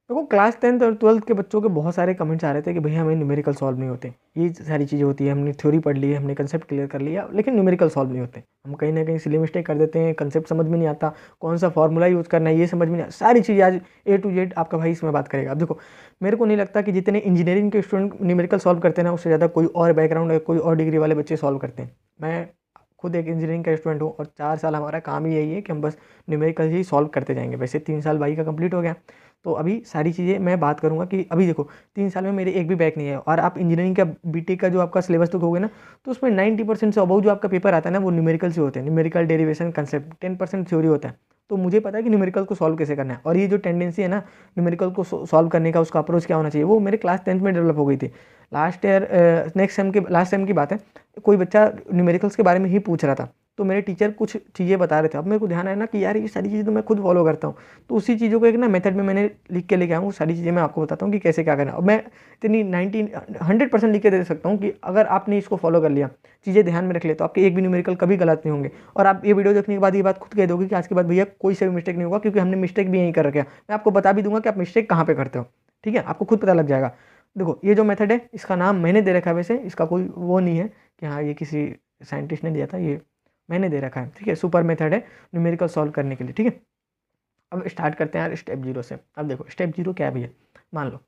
देखो class 10th और 12th के बच्चों के बहुत सारे कमेंट्स आ रहे थे कि भैया हमें न्यूमेरिकल सॉल्व नहीं होते, ये सारी चीज़ें होती है, हमने थ्योरी पढ़ ली है, हमने कंसेप्ट क्लियर कर लिया, लेकिन न्यूमेरिकल सॉल्व नहीं होते। हम कहीं ना कहीं सिली मिस्टेक कर देते हैं, कंसेप्ट समझ में नहीं आता, कौन सा फॉर्मूला यूज़ करना है ये समझ में नहीं आता। सारी चीज़ें आज A to Z आपका भाई इसमें बात करेगा। अब देखो, मेरे को नहीं लगता कि जितने इंजीनियरिंग के स्टूडेंट न्यूमेरिकल सॉल्व करते हैं ना, उससे ज़्यादा कोई और बैकग्राउंड या कोई और डिग्री वाले बच्चे सॉल्व करते हैं। मैं खुद एक इंजीनियरिंग का स्टूडेंट हूँ और 4 साल हमारा काम ही यही है कि हम बस न्यूमेरिकल ही सॉल्व करते जाएंगे। वैसे 3 साल भाई का कंप्लीट हो गया, तो अभी सारी चीज़ें मैं बात करूँगा कि अभी देखो 3 साल में मेरे एक भी बैक नहीं है। और आप इंजीनियरिंग का बीटेक का जो आपका सिलेबस तो होगा ना, तो उसमें 90% से अबव जो आपका पेपर आता है ना, वो न्यूमेरिकल से होते हैं। न्यूमेरिकल डेरिवेशन कंसेप्ट, 10% थ्योरी होता है। तो मुझे पता है कि न्यूमेरिकल को सॉल्व कैसे करना है। और ये जो टेंडेंसी है ना न्यूमेरिकल को सॉल्व करने का, उसका अप्रोच क्या होना चाहिए, वो मेरे क्लास 10th में डेवलप हो गई थी। लास्ट ईयर नेक्स्ट सेम के लास्ट सेम की बात है, कोई बच्चा न्यूमेरिकल्स के बारे में ही पूछ रहा था, तो मेरे टीचर कुछ चीज़ें बता रहे थे। अब मेरे को ध्यान आया ना कि यार ये सारी चीज़ें तो मैं खुद फॉलो करता हूँ, तो उसी चीज़ों को एक ना मेथड में मैंने लिख के लेके आया हूँ। सारी चीज़ें मैं आपको बताता हूँ कि कैसे क्या करना है। और मैं इतनी 100% लिख के दे सकता हूँ कि अगर आपने इसको फॉलो कर लिया, चीज़ें ध्यान में रख लिया, तो आपके एक भी न्यूमेरिकल कभी गलत नहीं होंगे। और आप ये वीडियो देखने के बाद ये बात खुद कह दोगे कि आज के बाद भैया कोई से भी मिस्टेक नहीं होगा, क्योंकि हमने मिस्टेक भी यहीं कर रखा है। मैं आपको बता भी दूंगा कि आप मिस्टेक कहाँ पे करते हो, ठीक है, आपको खुद पता लग जाएगा। देखो ये जो मेथड है, इसका नाम मैंने दे रखा है, वैसे इसका कोई वो नहीं है कि हाँ ये किसी साइंटिस्ट ने दिया था, ये मैंने दे रखा है, ठीक है। सुपर मेथड है न्यूमेरिकल सॉल्व करने के लिए, ठीक है। अब स्टार्ट करते हैं यार स्टेप 0 से। अब देखो स्टेप 0 क्या है भैया, मान लो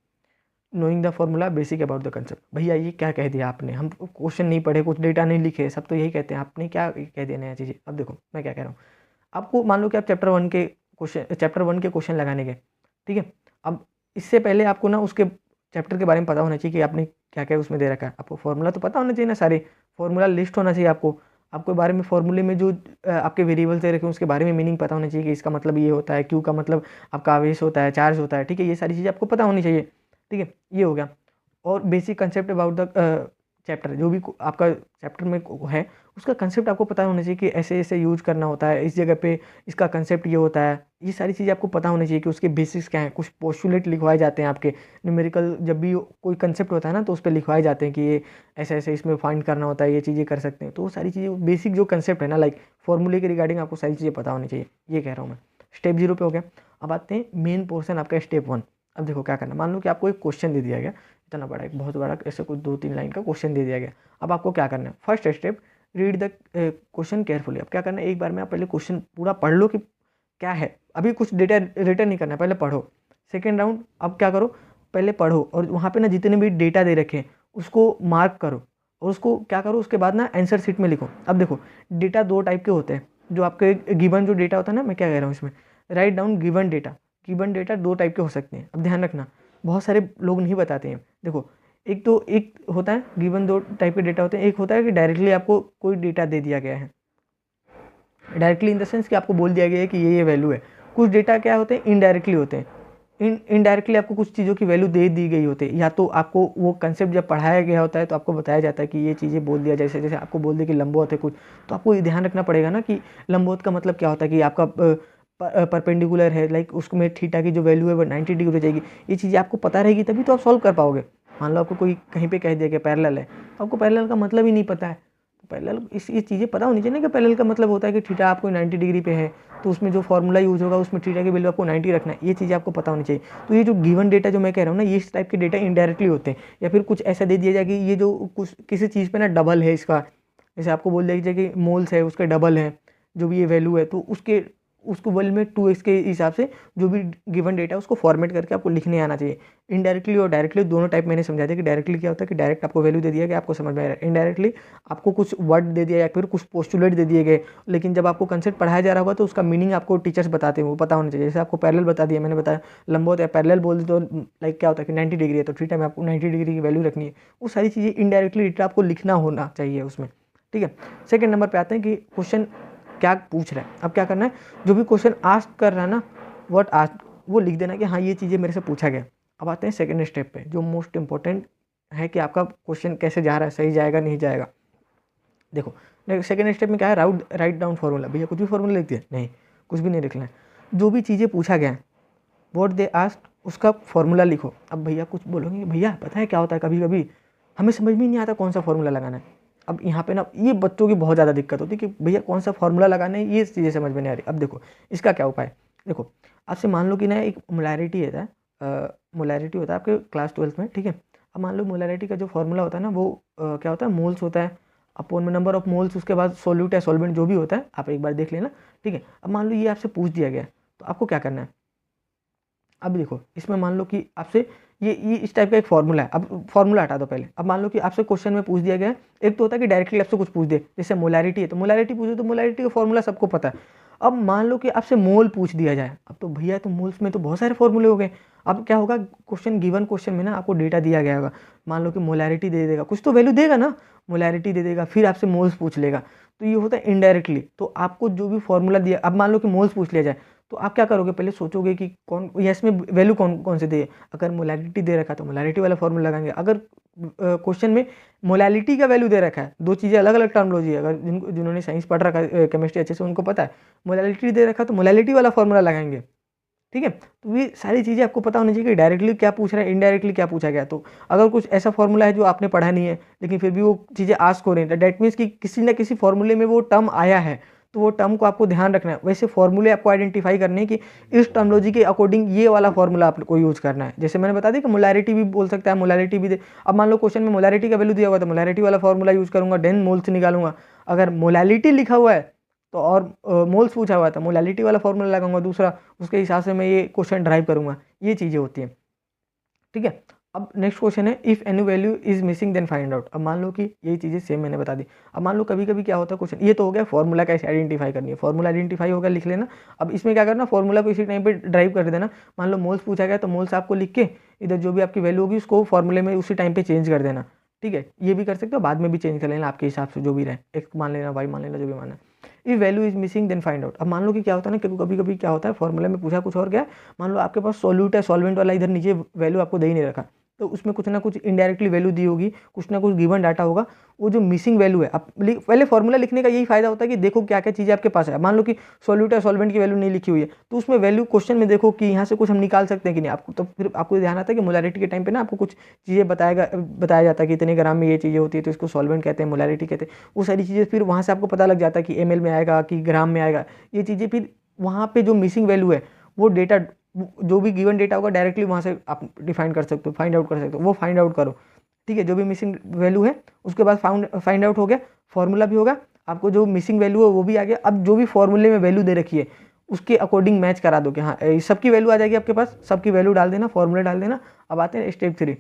knowing the formula basic about the concept. भैया ये क्या कह दिया आपने, हम क्वेश्चन नहीं पढ़े, कुछ डेटा नहीं लिखे, सब तो यही कहते हैं, आपने क्या कह दिया नया चीज़ें। अब देखो मैं क्या कह रहा हूँ, आपको मान लो कि आप चैप्टर 1 के क्वेश्चन लगाने गए, ठीक है। अब इससे पहले आपको ना उसके चैप्टर के बारे में पता होना चाहिए कि आपने क्या क्या उसमें दे रखा है। आपको फॉर्मूला तो पता होना चाहिए ना, सारे फॉर्मूला लिस्ट होना चाहिए आपको बारे में, फॉर्मूले में जो आपके वेरिएबल्स दे रखे हैं उसके बारे में मीनिंग पता होना चाहिए कि इसका मतलब ये होता है, क्यू का मतलब आपका आवेश होता है, चार्ज होता है, ठीक है। ये सारी चीज़ें आपको पता होनी चाहिए, ठीक है। ये हो गया। और basic concept about the chapter, जो भी आपका चैप्टर में है उसका कंसेप्ट आपको पता होना चाहिए कि ऐसे ऐसे यूज करना होता है, इस जगह पे इसका कंसेप्ट ये होता है। ये सारी चीज़ें आपको पता होनी चाहिए कि उसके बेसिक्स क्या हैं। कुछ पोस्टुलेट लिखवाए जाते हैं आपके न्यूमेरिकल, जब भी कोई कंसेप्ट होता है ना, तो उस पर लिखवाए जाते हैं कि ये ऐसे ऐसे इसमें फाइंड करना होता है, ये चीज़ें कर सकते हैं। तो वो सारी चीज़ें बेसिक जो कंसेप्ट है ना, लाइक फॉर्मूले के रिगार्डिंग आपको सारी चीज़ें पता होनी चाहिए, ये कह रहा हूँ मैं। स्टेप 0 पे हो गया। अब आते हैं मेन पोर्सन आपका स्टेप 1। अब देखो क्या करना, मान लो कि आपको एक क्वेश्चन दे दिया गया, इतना बड़ा, एक बहुत बड़ा, ऐसे कुछ 2-3 लाइन का क्वेश्चन दे दिया गया। अब आपको क्या करना है, first step read the question carefully. अब क्या करना है, एक बार में आप पहले क्वेश्चन पूरा पढ़ लो कि क्या है, अभी कुछ डेटा रिटर्न नहीं करना है, पहले पढ़ो। सेकेंड राउंड अब क्या करो, पहले पढ़ो और वहाँ पे ना जितने भी डेटा दे रखे हैं उसको मार्क करो, और उसको क्या करो, उसके बाद ना आंसर शीट में लिखो। अब देखो डेटा 2 टाइप के होते हैं, जो आपके गिवन जो डेटा होता है ना, मैं क्या कह रहा हूँ इसमें, write down given data. Given data 2 type के हो सकते हैं। अब ध्यान रखना, बहुत सारे लोग नहीं बताते हैं। देखो एक होता है गिवन, 2 टाइप के डेटा होते हैं। एक होता है कि डायरेक्टली आपको कोई डेटा दे दिया गया है, डायरेक्टली इन द सेंस कि आपको बोल दिया गया है कि ये वैल्यू है। कुछ डेटा क्या होते हैं, इनडायरेक्टली होते हैं। इनडायरेक्टली आपको कुछ चीज़ों की वैल्यू दे दी गई होती है, या तो आपको वो कंसेप्ट जब पढ़ाया गया होता है तो आपको बताया जाता है कि ये चीज़ें बोल दिया, जैसे जैसे आपको बोल दे कि लंबवत है कुछ, तो आपको ये ध्यान रखना पड़ेगा ना कि लंबवत का मतलब क्या होता है, कि आपका परपेंडिकुलर है, लाइक उसमें थीटा की जो वैल्यू है वो 90 डिग्री हो जाएगी। ये चीज़ें आपको पता रहेगी तभी तो आप सॉल्व कर पाओगे। मान लो आपको कोई कहीं पे कह दिया कि पैरेलल है, तो आपको पैरेलल का मतलब ही नहीं पता है, तो पैरेलल ये चीज़ें पता होनी चाहिए ना कि पैरेलल का मतलब होता है कि थीटा आपको 90 डिग्री पे है, तो उसमें जो फॉर्मूला यूज़ होगा उसमें थीटा की वैल्यू आपको 90 रखना है। ये चीज़ें आपको पता होनी चाहिए। तो ये जो गिवन डेटा जो मैं कह रहा हूँ ना, ये इस टाइप के डेटा इनडायरेक्टली होते हैं, या फिर कुछ ऐसा दे दिया जाए कि ये जो कुछ किसी चीज़ पे ना डबल है इसका, जैसे आपको बोल दिया जाए कि मोल्स है उसके डबल है जो भी ये वैल्यू है, तो उसको वैल्यू में 2x के हिसाब से जो भी गिवन डेटा है उसको फॉर्मेट करके आपको लिखने आना चाहिए। इनडायरेक्टली और डायरेक्टली दोनों टाइप मैंने समझा दिया कि डायरेक्टली क्या होता है कि डायरेक्ट आपको वैल्यू दे दिया गया, आपको समझ में आ रहा है। इनडायरेक्टली आपको कुछ वर्ड दे दिया या फिर कुछ पोस्टुलेट दे दिए गए, लेकिन जब आपको कंसेप्ट पढ़ाया जा रहा होगा तो उसका मीनिंग आपको टीचर्स बताते हैं, वो पता होना चाहिए। जैसे आपको पैरेलल बता दिया, मैंने बताया लंबवत है, पैरेलल बोल दी तो लाइक क्या होता है कि 90 डिग्री है, तो थीटा में आपको 90 डिग्री की वैल्यू रखनी है। वो सारी चीज़ें इनडायरेक्टली डेटा आपको लिखना होना चाहिए उसमें, ठीक है। सेकेंड नंबर पे आते हैं कि क्वेश्चन क्या पूछ रहा है। अब क्या करना है, जो भी क्वेश्चन आस्क कर रहा है ना, व्हाट आस्क, वो लिख देना कि हाँ ये चीज़ें मेरे से पूछा गया। अब आते हैं सेकंड स्टेप पे, जो मोस्ट इंपॉर्टेंट है कि आपका क्वेश्चन कैसे जा रहा है, सही जाएगा नहीं जाएगा। देखो सेकंड स्टेप में क्या है, राइट डाउन फॉर्मूला। भैया कुछ भी फॉर्मूला लिख दिया, नहीं, कुछ भी नहीं लिखना है। जो भी चीज़ें पूछा गया है, व्हाट दे आस्क, उसका फॉर्मूला लिखो। अब भैया कुछ बोलोगे, भैया पता है क्या होता है, कभी कभी हमें समझ में नहीं आता कौन सा फॉर्मूला लगाना है। अब यहाँ पे ना ये बच्चों की बहुत ज़्यादा दिक्कत होती है कि भैया कौन सा फॉर्मूला लगाना है, ये चीज़ें समझ में नहीं आ रही। अब देखो इसका क्या उपाय है, देखो आपसे मान लो कि ना एक मोलैरिटी है, मोलैरिटी होता है आपके क्लास 12th में, ठीक है। अब मान लो मोलैरिटी का जो फॉर्मूला होता है ना वो क्या होता है, मोल्स होता है अपॉन में नंबर ऑफ मोल्स, उसके बाद सोल्यूट या सॉल्वेंट जो भी होता है आप एक बार देख लेना, ठीक है। अब मान लो ये आपसे पूछ दिया गया तो आपको क्या करना है। अब देखो इसमें मान लो कि आपसे ये इस टाइप का एक फॉर्मूला है। अब फॉर्मूला हटा दो पहले। अब मान लो कि आपसे क्वेश्चन में पूछ दिया गया है, एक तो होता है कि डायरेक्टली आपसे कुछ पूछ दे, जैसे मोलैरिटी है तो मोलैरिटी पूछे तो मोलैरिटी का फॉर्मूला सबको पता है। अब मान लो कि आपसे मोल पूछ दिया जाए, अब तो भैया तो मोल्स में तो बहुत सारे फॉर्मूले हो गए। अब क्या होगा, क्वेश्चन गिवन क्वेश्चन में ना आपको डेटा दिया गया होगा, मान लो कि मोलैरिटी दे देगा, कुछ तो वैल्यू देगा ना, मोलैरिटी दे देगा, फिर आपसे मोल्स पूछ लेगा, तो ये होता है इनडायरेक्टली। तो आपको जो भी फॉर्मूला दिया, अब मान लो कि मोल्स पूछ लिया जाए तो आप क्या करोगे, पहले सोचोगे कि कौन या इसमें वैल्यू कौन कौन से दे। अगर मोलैरिटी दे रखा है तो मोलैरिटी वाला फॉर्मूला लगाएंगे। अगर क्वेश्चन में मोलैलिटी का वैल्यू दे रखा है, दो चीज़ें अलग अलग टर्मोलॉजी है, अगर जिन्होंने साइंस पढ़ रखा है केमिस्ट्री अच्छे से उनको पता है, मोलैलिटी दे रखा है तो मोलैलिटी वाला फॉर्मूला लगाएंगे, ठीक है। तो ये सारी चीज़ें आपको पता होनी चाहिए कि डायरेक्टली क्या पूछ रहा है, इनडायरेक्टली क्या पूछा गया। तो अगर कुछ ऐसा फॉर्मूला है जो आपने पढ़ा नहीं है लेकिन फिर भी वो चीज़ें आस्क हो रही हैं, डेट मीन्स कि किसी ना किसी फॉर्मूले में वो टर्म आया है, तो वो टर्म को आपको ध्यान रखना है। वैसे फॉर्मूले आपको आइडेंटिफाई करने हैं कि इस टर्मोलॉजी के अकॉर्डिंग ये वाला फॉर्मूला आपको यूज करना है। जैसे मैंने बता दिया कि मोलैरिटी भी बोल सकता है, मोलैरिटी भी दे। अब मान लो क्वेश्चन में मोलैरिटी का वैल्यू दिया हुआ तो मोलैरिटी वाला फॉर्मूला यूज करूंगा, देन मोल्स निकालूंगा। अगर मोलैलिटी लिखा हुआ है तो और मोल्स पूछा हुआ था, मोलैलिटी वाला फॉर्मूला लगाऊंगा दूसरा, उसके हिसाब से मैं ये क्वेश्चन ड्राइव करूंगा। ये चीज़ें होती हैं, ठीक है। अब नेक्स्ट क्वेश्चन है, if any value is missing then find out. अब मान लो कि यही चीज़ें सेम मैंने बता दी। अब मान लो कभी कभी क्या होता है क्वेश्चन, ये तो हो गया फॉर्मूला कैसे आइडेंटिफाई करनी है, फॉर्मूला आइडेंटिफाई होगा लिख लेना। अब इसमें क्या करना, फॉर्मूला को इसी टाइम पे ड्राइव कर देना। मान लो मोल्स पूछा गया तो मोल्स आपको लिख के इधर जो भी आपकी वैल्यू होगी उसको फॉर्मूले में उसी टाइम पे चेंज कर देना, ठीक है। ये भी कर सकते हो, बाद में भी चेंज कर लेना आपके हिसाब से, जो भी रहे, एक्स मान लेना, वाई मान लेना, जो भी मानना है। If value is missing then find out. अब मान लो कि क्या होता है ना, कभी कभी क्या होता है फॉर्मूले में पूछा कुछ और गया, मान लो आपके पास सोल्यूट है, सॉल्वेंट वाला इधर नीचे वैल्यू आपको दे ही नहीं रखा, तो उसमें कुछ ना कुछ इनडायरेक्टली वैल्यू दी होगी, कुछ ना कुछ गिवन डाटा होगा, वो जो मिसिंग वैल्यू है। अब पहले फॉर्मूला लिखने का यही फायदा होता है कि देखो क्या क्या चीज़ें आपके पास है। मान लो कि सॉल्यूट है, सॉल्वेंट की वैल्यू नहीं लिखी हुई है, तो उसमें वैल्यू क्वेश्चन में देखो कि यहाँ से कुछ हम निकाल सकते हैं कि नहीं। आपको तो फिर आपको ध्यान आता है कि मोलैरिटी के टाइम पे ना आपको कुछ चीज़ें बताया जाता है कि इतने ग्राम में ये चीज़ें होती है तो इसको सॉल्वेंट कहते हैं, मोलैरिटी कहते हैं। वो सारी चीज़ें फिर वहाँ से आपको पता लग जाता है कि ml में आएगा कि ग्राम में आएगा। ये चीज़ें फिर वहाँ पे जो मिसिंग वैल्यू है वो डेटा, जो भी गिवन डेटा होगा डायरेक्टली वहाँ से आप डिफाइन कर सकते हो, फाइंड आउट कर सकते हो, वो फाइंड आउट करो, ठीक है। जो भी मिसिंग वैल्यू है उसके बाद फाइंड आउट हो गया, फॉर्मूला भी होगा, आपको जो मिसिंग वैल्यू है वो भी आ गया। अब जो भी फॉर्मूले में वैल्यू दे रखी है उसके अकॉर्डिंग मैच करा दो कि हाँ सबकी वैल्यू आ जाएगी आपके पास, सबकी वैल्यू डाल देना, फॉर्मूला डाल देना। अब आते हैं step 3,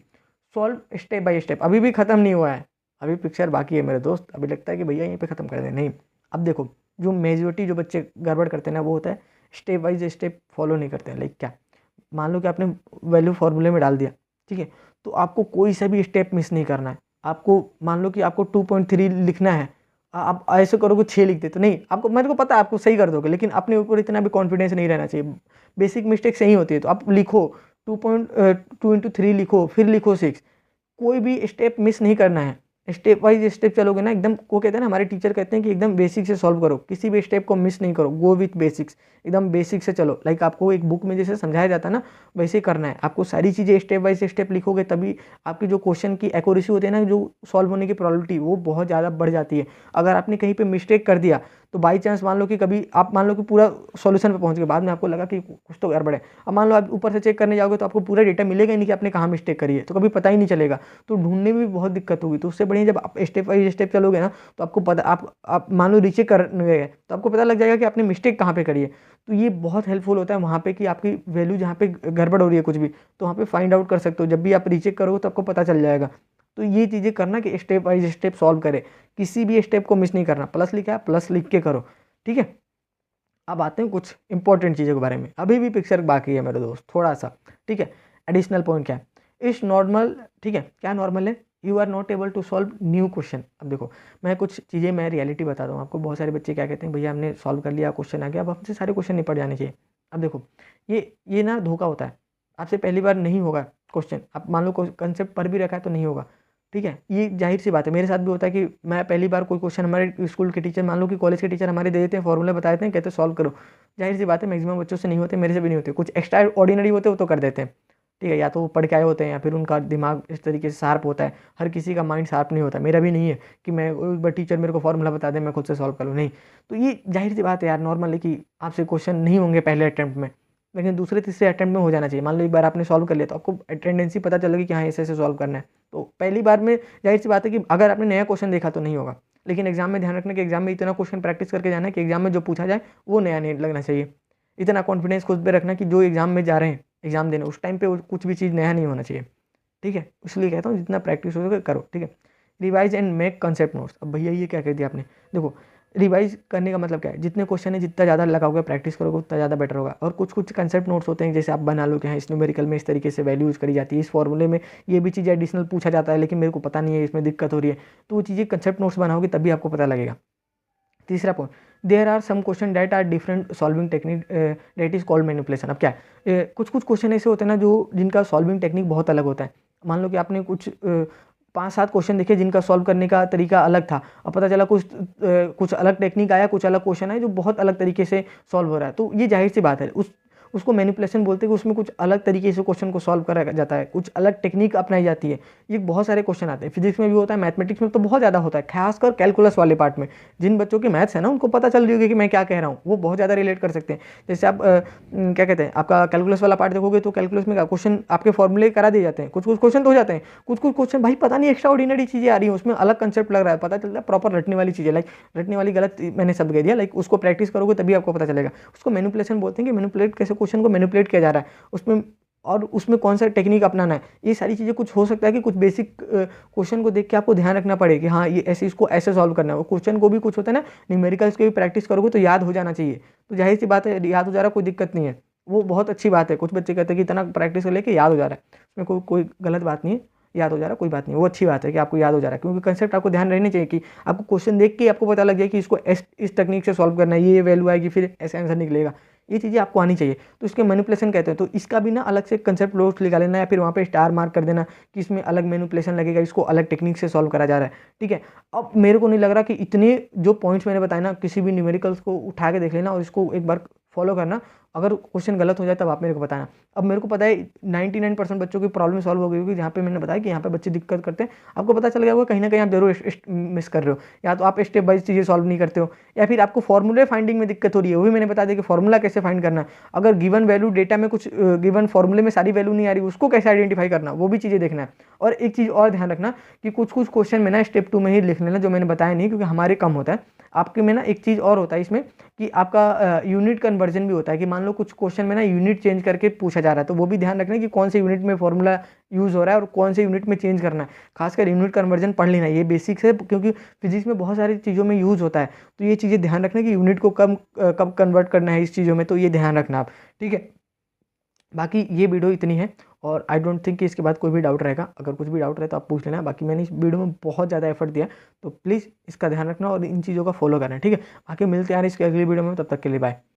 solve step by step. अभी भी खत्म नहीं हुआ है, अभी पिक्चर बाकी है मेरे दोस्त। अभी लगता है कि भैया यहीं पे खत्म कर दें, नहीं। अब देखो जो मेजोरिटी जो बच्चे गड़बड़ करते हैं ना वो होता है स्टेप वाइज स्टेप फॉलो नहीं करते हैं। लाइक क्या, मान लो कि आपने वैल्यू फॉर्मूले में डाल दिया, ठीक है, तो आपको कोई सा भी स्टेप मिस नहीं करना है। आपको मान लो कि आपको 2.3 लिखना है, आप ऐसे करोगे 6 लिख देते, नहीं, आपको, मेरे को पता है आपको सही कर दोगे, लेकिन अपने ऊपर इतना भी कॉन्फिडेंस नहीं रहना चाहिए। बेसिक मिस्टेक सही होती है तो आप लिखो 2.2 into 3 लिखो, फिर लिखो 6, कोई भी स्टेप मिस नहीं करना है। स्टेप वाइज स्टेप चलोगे ना एकदम, को कहते हैं ना, हमारे टीचर कहते हैं कि एकदम बेसिक से सॉल्व करो, किसी भी स्टेप को मिस नहीं करो, गो विथ बेसिक्स, एकदम बेसिक से चलो। लाइक आपको एक बुक में जैसे समझाया जाता है ना वैसे ही करना है। आपको सारी चीज़ें स्टेप बाय स्टेप लिखोगे तभी आपकी जो क्वेश्चन की एक्यूरेसी होती है ना, जो सॉल्व होने की प्रोबेबिलिटी वो बहुत ज़्यादा बढ़ जाती है। अगर आपने कहीं पर मिस्टेक कर दिया तो बाई चांस मान लो कि कभी आप मान लो कि पूरा सॉल्यूशन पे पहुंच गए, बाद में आपको लगा कि कुछ तो गड़बड़ है। अब मान लो आप ऊपर से चेक करने जाओगे तो आपको पूरा डेटा मिलेगा ही नहीं कि आपने कहाँ मिस्टेक करी है, तो कभी पता ही नहीं चलेगा, तो ढूंढने में भी बहुत दिक्कत होगी। तो उससे बढ़िया जब आप स्टेप बाई स्टेप चलोगे ना तो आपको पता, आप मान लो रीचेक करने गए तो आपको पता लग जाएगा कि आपने मिस्टेक कहाँ पे करी है। तो ये बहुत हेल्पफुल होता है वहाँ पे कि आपकी वैल्यू जहाँ पे गड़बड़ हो रही है कुछ भी, तो वहाँ पे फाइंड आउट कर सकते हो। जब भी आप रीचेक करोगे तो आपको पता चल जाएगा। तो ये चीज़ें करना कि स्टेप बाई स्टेप सॉल्व करे, किसी भी स्टेप को मिस नहीं करना। प्लस लिखा है, प्लस लिख के करो, ठीक है। अब आते हैं कुछ इंपॉर्टेंट चीज़ों के बारे में, अभी भी पिक्चर बाकी है मेरे दोस्त थोड़ा सा, ठीक है। एडिशनल पॉइंट क्या है, इस नॉर्मल, ठीक है, क्या नॉर्मल है, you are not able to solve new question. अब देखो मैं कुछ चीज़ें, मैं रियलिटी बताता हूँ आपको। बहुत सारे बच्चे क्या कहते हैं, भैया हमने सॉल्व कर लिया, क्वेश्चन आ गया, अब हमसे सारे क्वेश्चन नहीं पढ़ जाने चाहिए। अब देखो ये ना धोखा होता है, आपसे पहली बार नहीं होगा क्वेश्चन, आप मान लो कंसेप्ट पढ़ भी रखा है तो नहीं होगा, ठीक है। ये जाहिर सी बात है, मेरे साथ भी होता है कि मैं पहली बार कोई क्वेश्चन, हमारे स्कूल के टीचर, मान लो कि कॉलेज के टीचर हमारे दे देते हैं, फॉर्मूला बता देते हैं, कहते हैं सॉल्व करो। जाहिर सी बात है मैक्सिमम बच्चों से नहीं होते, मेरे से भी नहीं होते। कुछ एक्स्ट्रा ऑर्डिनरी होते हैं वो तो कर देते हैं, ठीक है, या तो वो पढ़ के आए होते हैं या फिर उनका दिमाग इस तरीके से शार्प होता है। हर किसी का माइंड शार्प नहीं होता, मेरा भी नहीं है कि मैं एक बार टीचर मेरे को फॉर्मूला बता दें मैं खुद से सॉल्व कर लूँ, नहीं। तो ये जाहिर सी बात है यार, नॉर्मल है कि आपसे क्वेश्चन नहीं होंगे पहले अटैम्प्ट में, लेकिन दूसरे तीसरे अटेम्प्ट में हो जाना चाहिए। मान लो एक बार आपने सॉल्व कर लिया तो आपको टेंडेंसी पता चलेगी कि हाँ ऐसे ऐसे सॉल्व करना है। तो पहली बार में जाहिर सी बात है कि अगर आपने नया क्वेश्चन देखा तो नहीं होगा, लेकिन एग्जाम में ध्यान रखना कि एग्जाम में इतना क्वेश्चन प्रैक्टिस करके जाना है कि एग्जाम में जो पूछा जाए वो नया नहीं लगना चाहिए। इतना कॉन्फिडेंस खुद पे रखना कि जो एग्जाम में जा रहे हैं एग्जाम देने, उस टाइम पे कुछ भी चीज़ नया नहीं होना चाहिए। ठीक है, इसलिए कहता हूँ जितना प्रैक्टिस हो सके करो। ठीक है, revise and make concept notes. अब भैया ये क्या कह दिया आपने, देखो रिवाइज करने का मतलब क्या है, जितने क्वेश्चन है जितना ज़्यादा लगाओगे प्रैक्टिस करोगे उतना ज़्यादा बेटर होगा। और कुछ कुछ कंसेप्ट नोट्स होते हैं जैसे आप बना लो कि हाँ इस न्यूमेरिकल में इस तरीके से वैल्यू यूज़ करी जाती है, इस फॉर्मूले में ये भी चीज़ एडिशनल पूछा जाता है लेकिन मेरे को पता नहीं है, इसमें दिक्कत हो रही है, तो वो चीज़ें कंसेप्ट नोट्स बनाओगे तभी आपको पता लगेगा। तीसरा point, there are some question that are different solving technique that is called manipulation. अब क्या है, कुछ कुछ क्वेश्चन ऐसे होते हैं ना जो जिनका सॉल्विंग टेक्निक बहुत अलग होता है। मान लो कि आपने कुछ 5-7 क्वेश्चन देखे जिनका सॉल्व करने का तरीका अलग था, और पता चला कुछ अलग टेक्निक आया, कुछ अलग क्वेश्चन है जो बहुत अलग तरीके से सॉल्व हो रहा है, तो ये जाहिर सी बात है उसको मैनिपुलेशन बोलते हैं कि उसमें कुछ अलग तरीके से क्वेश्चन को सॉल्व करा जाता है, कुछ अलग टेक्निक अपनाई जाती है। ये बहुत सारे क्वेश्चन आते हैं, फिजिक्स में भी होता है, मैथमेटिक्स में तो बहुत ज़्यादा होता है, खासकर कैलकुलस वाले पार्ट में। जिन बच्चों की मैथ्स है ना उनको पता चल रही होगी कि मैं क्या कह रहा हूँ, वो बहुत ज़्यादा रिलेट कर सकते हैं। जैसे आप क्या कहते हैं, आपका कैलकुलस वाला पार्ट देखोगे तो कैलकुलस में क्वेश्चन आपके फॉर्मूले करा दिए जाते हैं, कुछ कुछ क्वेश्चन तो हो जाते हैं, कुछ कुछ क्वेश्चन भाई पता नहीं एक्स्ट्रा ऑर्डिनरी चीज़ें आ रही हैं, उसमें अलग कंसेप्ट लग रहा है, पता चलता है प्रॉपर रटने वाली चीज़ें, लाइक रटने वाली गलत मैंने शब्द कह दिया, लाइक उसको प्रैक्टिस करोगे तभी आपको पता चलेगा। उसको मैनिपुलेशन बोलते हैं कि मैनिपुलेट कैसे क्वेश्चन को मैनिपुलेट किया जा रहा है उसमें, और उसमें कौन सा टेक्निक अपनाना है। ये सारी चीज़ें कुछ हो सकता है कि कुछ बेसिक क्वेश्चन को देख के आपको ध्यान रखना पड़े कि हाँ ये ऐसे इसको ऐसे सॉल्व करना है। वो क्वेश्चन को भी कुछ होता है ना, न्यूमेरिकल्स की भी प्रैक्टिस करोगे तो याद हो जाना चाहिए, तो जाहिर सी बात है याद हो जा रहा है, कोई दिक्कत नहीं है, वो बहुत अच्छी बात है। कुछ बच्चे कहते हैं कि इतना प्रैक्टिस कर लेके याद हो जा रहा है, उसमें कोई गलत बात नहीं है, याद हो जा रहा है कोई बात नहीं, वो अच्छी बात है कि आपको याद हो जा रहा है, क्योंकि कंसेप्ट आपको ध्यान रहनी चाहिए कि आपको क्वेश्चन देख के आपको पता लग जाए कि इसको इस टेक्निक से सॉल्व करना है, ये वैल्यू आएगी फिर ऐसे आंसर निकलेगा, ये चीज़ें आपको आनी चाहिए। तो इसके मैनिपुलेशन कहते हैं, तो इसका भी ना अलग से कंसेप्ट नोट्स निकाल लेना या फिर वहाँ पे स्टार मार्क कर देना कि इसमें अलग मैनिपुलेशन लगेगा, इसको अलग टेक्निक से सॉल्व करा जा रहा है। ठीक है, अब मेरे को नहीं लग रहा कि इतने जो पॉइंट्स मैंने बताए ना, किसी भी न्यूमेरिकल्स को उठा के देख लेना और इसको एक बार फॉलो करना, अगर क्वेश्चन गलत हो जाए तब आप मेरे को बताना। अब मेरे को पता है 99% बच्चों की प्रॉब्लम सॉल्व हो गई होगी, जहाँ पे मैंने बताया कि यहाँ पे बच्चे दिक्कत करते हैं, आपको पता चल गया होगा कहीं ना कहीं आप जरूर मिस कर रहे हो, या तो आप स्टेप बाइज चीज़ें सॉल्व नहीं करते हो, या फिर आपको फॉर्मूले फाइंडिंग में दिक्कत हो रही है, वो भी मैंने बता दिया कि फॉर्मूला कैसे फाइंड करना है। अगर गिवन वैल्यू डेटा में कुछ गिवन फॉर्मूले में सारी वैल्यू नहीं आ रही, उसको कैसे आइडेंटिफाई करना, वो भी चीज़ें देखना है। और एक चीज़ और ध्यान रखना कि कुछ कुछ क्वेश्चन में ना स्टेप 2 में ही लिख लेना, जो मैंने बताया नहीं, क्योंकि हमारे कम होता है, आपके में ना एक चीज़ और होता है इसमें कि आपका यूनिट कन्वर्जन भी होता है, कि मान लो कुछ क्वेश्चन में ना यूनिट चेंज करके पूछा जा रहा है, तो वो भी ध्यान रखना कि कौन से यूनिट में फॉर्मूला यूज़ हो रहा है और कौन से यूनिट में चेंज करना है। खासकर यूनिट कन्वर्जन पढ़ लेना, ये बेसिक्स है, क्योंकि फिजिक्स में बहुत सारी चीज़ों में यूज़ होता है, तो ये चीज़ें ध्यान रखना कि यूनिट को कब कन्वर्ट करना है इस चीज़ों में, तो ये ध्यान रखना आप। ठीक है, बाकी ये वीडियो इतनी है और आई डोंट थिंक कि इसके बाद कोई भी डाउट रहेगा। अगर कुछ भी डाउट रहे तो आप पूछ लेना। बाकी मैंने इस वीडियो में बहुत ज़्यादा एफर्ट दिया, तो प्लीज़ इसका ध्यान रखना और इन चीज़ों का फॉलो करना। ठीक है, बाकी मिलते हैं यार इसके अगली वीडियो में, तब तक के लिए बाय।